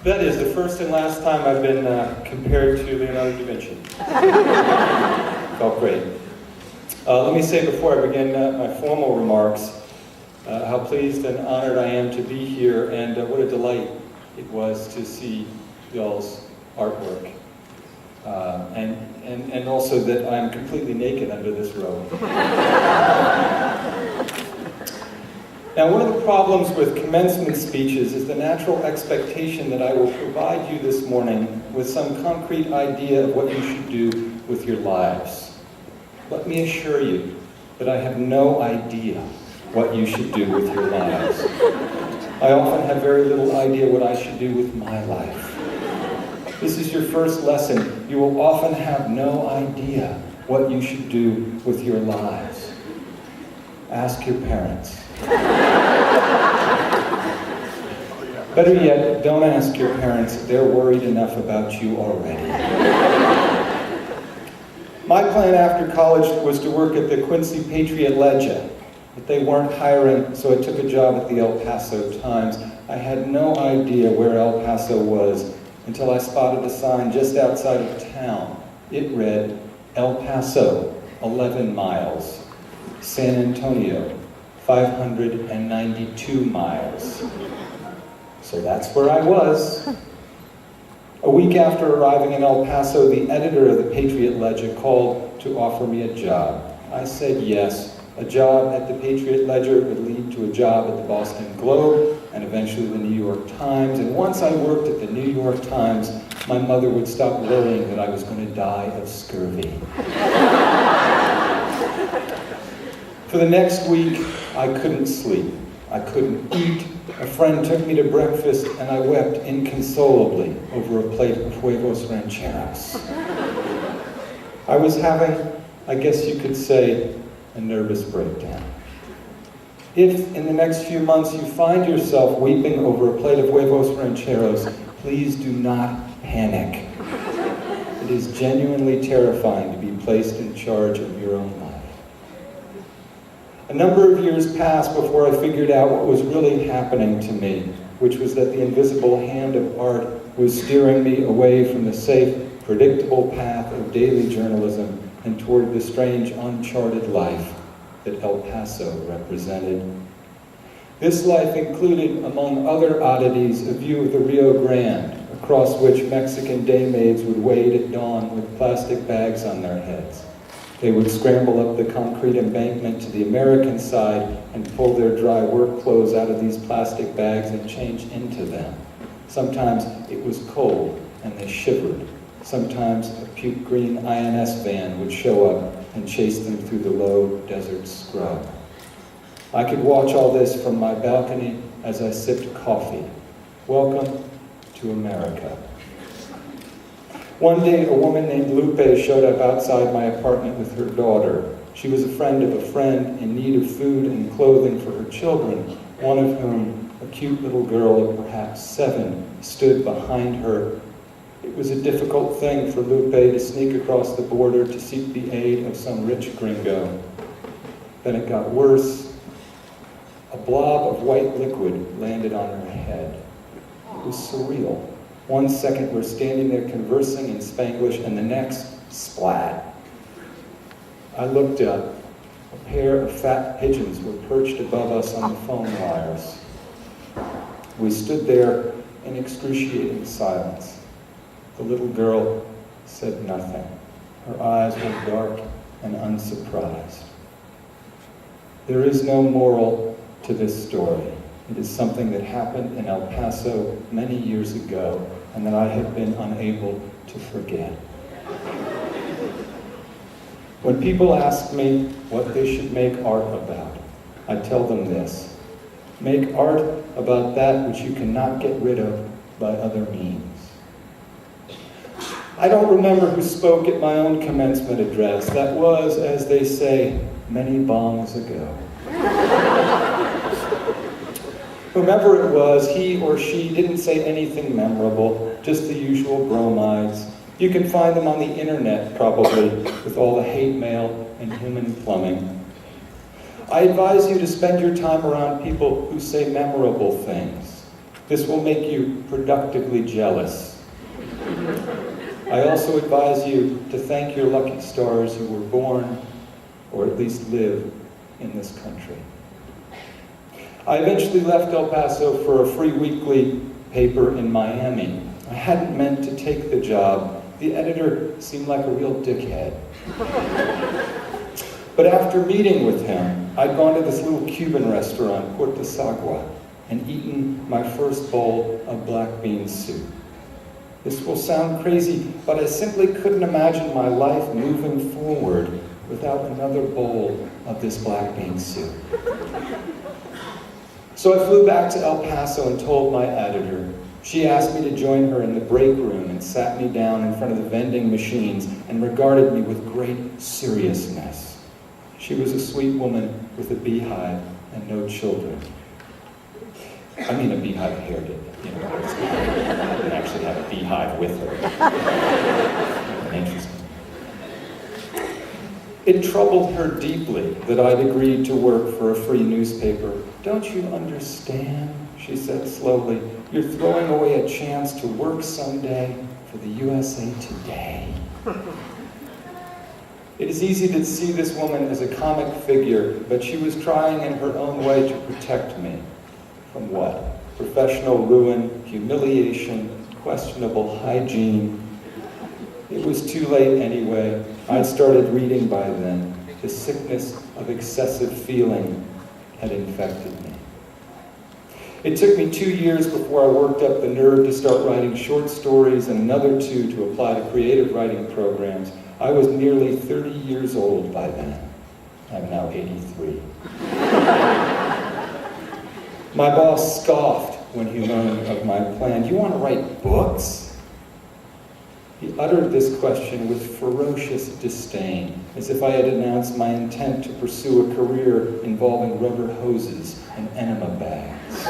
That is the first and last time I've been compared to Leonardo da Vinci. Felt great. Let me say before I begin my formal remarks how pleased and honored I am to be here, and what a delight it was to see y'all's artwork. And also that I'm completely naked under this robe. Now, one of the problems with commencement speeches is the natural expectation that I will provide you this morning with some concrete idea of what you should do with your lives. Let me assure you that I have no idea what you should do with your lives. I often have very little idea what I should do with my life. This is your first lesson. You will often have no idea what you should do with your lives. Ask your parents. Better yet, don't ask your parents. They're worried enough about you already. My plan after college was to work at the Quincy Patriot Ledger, but they weren't hiring, so I took a job at the El Paso Times. I had no idea where El Paso was until I spotted a sign just outside of town. It read, El Paso, 11 miles. San Antonio, 592 miles. So that's where I was. A week after arriving in El Paso, the editor of the Patriot Ledger called to offer me a job. I said yes. A job at the Patriot Ledger would lead to a job at the Boston Globe and eventually the New York Times. And once I worked at the New York Times, my mother would stop worrying that I was going to die of scurvy. For the next week, I couldn't sleep. I couldn't eat. A friend took me to breakfast, and I wept inconsolably over a plate of huevos rancheros. I was having, I guess you could say, a nervous breakdown. If in the next few months you find yourself weeping over a plate of huevos rancheros, please do not panic. It is genuinely terrifying to be placed in charge of your own life. A number of years passed before I figured out what was really happening to me, which was that the invisible hand of art was steering me away from the safe, predictable path of daily journalism and toward the strange, uncharted life that El Paso represented. This life included, among other oddities, a view of the Rio Grande, across which Mexican daymaids would wade at dawn with plastic bags on their heads. They would scramble up the concrete embankment to the American side and pull their dry work clothes out of these plastic bags and change into them. Sometimes it was cold and they shivered. Sometimes a puke green INS van would show up and chase them through the low desert scrub. I could watch all this from my balcony as I sipped coffee. Welcome to America. One day, a woman named Lupe showed up outside my apartment with her daughter. She was a friend of a friend in need of food and clothing for her children, one of whom, a cute little girl of perhaps 7, stood behind her. It was a difficult thing for Lupe to sneak across the border to seek the aid of some rich gringo. Then it got worse. A blob of white liquid landed on her head. It was surreal. One second we're standing there conversing in Spanglish, and the next, splat. I looked up. A pair of fat pigeons were perched above us on the phone wires. We stood there in excruciating silence. The little girl said nothing. Her eyes were dark and unsurprised. There is no moral to this story. It is something that happened in El Paso many years ago and that I have been unable to forget. When people ask me what they should make art about, I tell them this: make art about that which you cannot get rid of by other means. I don't remember who spoke at my own commencement address. That was, as they say, many bongs ago. Whomever it was, he or she didn't say anything memorable, just the usual bromides. You can find them on the internet, probably, with all the hate mail and human plumbing. I advise you to spend your time around people who say memorable things. This will make you productively jealous. I also advise you to thank your lucky stars who were born, or at least live, in this country. I eventually left El Paso for a free weekly paper in Miami. I hadn't meant to take the job. The editor seemed like a real dickhead. But after meeting with him, I'd gone to this little Cuban restaurant, Puerto Sagua, and eaten my first bowl of black bean soup. This will sound crazy, but I simply couldn't imagine my life moving forward without another bowl of this black bean soup. So I flew back to El Paso and told my editor. She asked me to join her in the break room and sat me down in front of the vending machines and regarded me with great seriousness. She was a sweet woman with a beehive and no children. I mean a beehive hairdo, you know. I didn't actually have a beehive with her. Interesting. It troubled her deeply that I'd agreed to work for a free newspaper. Don't you understand, she said slowly, you're throwing away a chance to work someday for the USA Today. It is easy to see this woman as a comic figure, but she was trying in her own way to protect me. From what? Professional ruin, humiliation, questionable hygiene. It was too late anyway. I'd started reading by then. The sickness of excessive feeling had infected me. It took me 2 years before I worked up the nerve to start writing short stories and another 2 to apply to creative writing programs. I was nearly 30 years old by then. I'm now 83. My boss scoffed when he learned of my plan. You want to write books? He uttered this question with ferocious disdain, as if I had announced my intent to pursue a career involving rubber hoses and enema bags.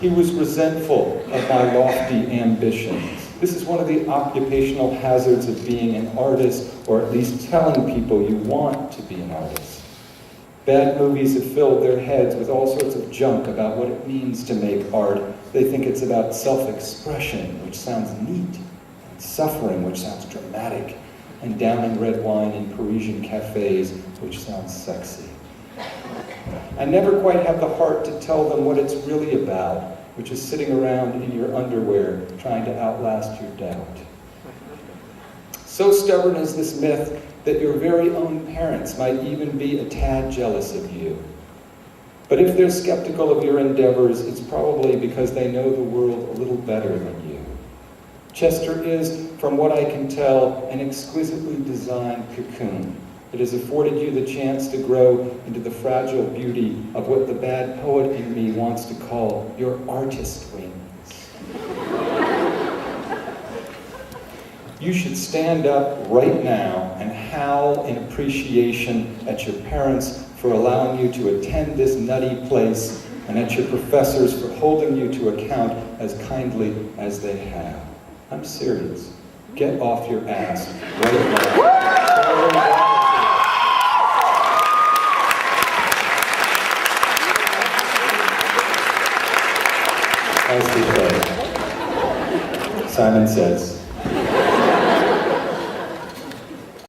He was resentful of my lofty ambitions. This is one of the occupational hazards of being an artist, or at least telling people you want to be an artist. Bad movies have filled their heads with all sorts of junk about what it means to make art. They think it's about self-expression, which sounds neat, and suffering, which sounds dramatic, and downing red wine in Parisian cafes, which sounds sexy. I never quite have the heart to tell them what it's really about, which is sitting around in your underwear trying to outlast your doubt. So stubborn is this myth that your very own parents might even be a tad jealous of you. But if they're skeptical of your endeavors, it's probably because they know the world a little better than you. Chester is, from what I can tell, an exquisitely designed cocoon. It has afforded you the chance to grow into the fragile beauty of what the bad poet in me wants to call your artist wings. You should stand up right now and howl in appreciation at your parents for allowing you to attend this nutty place, and at your professors for holding you to account as kindly as they have. I'm serious. Get off your ass right now. As we play, Simon says,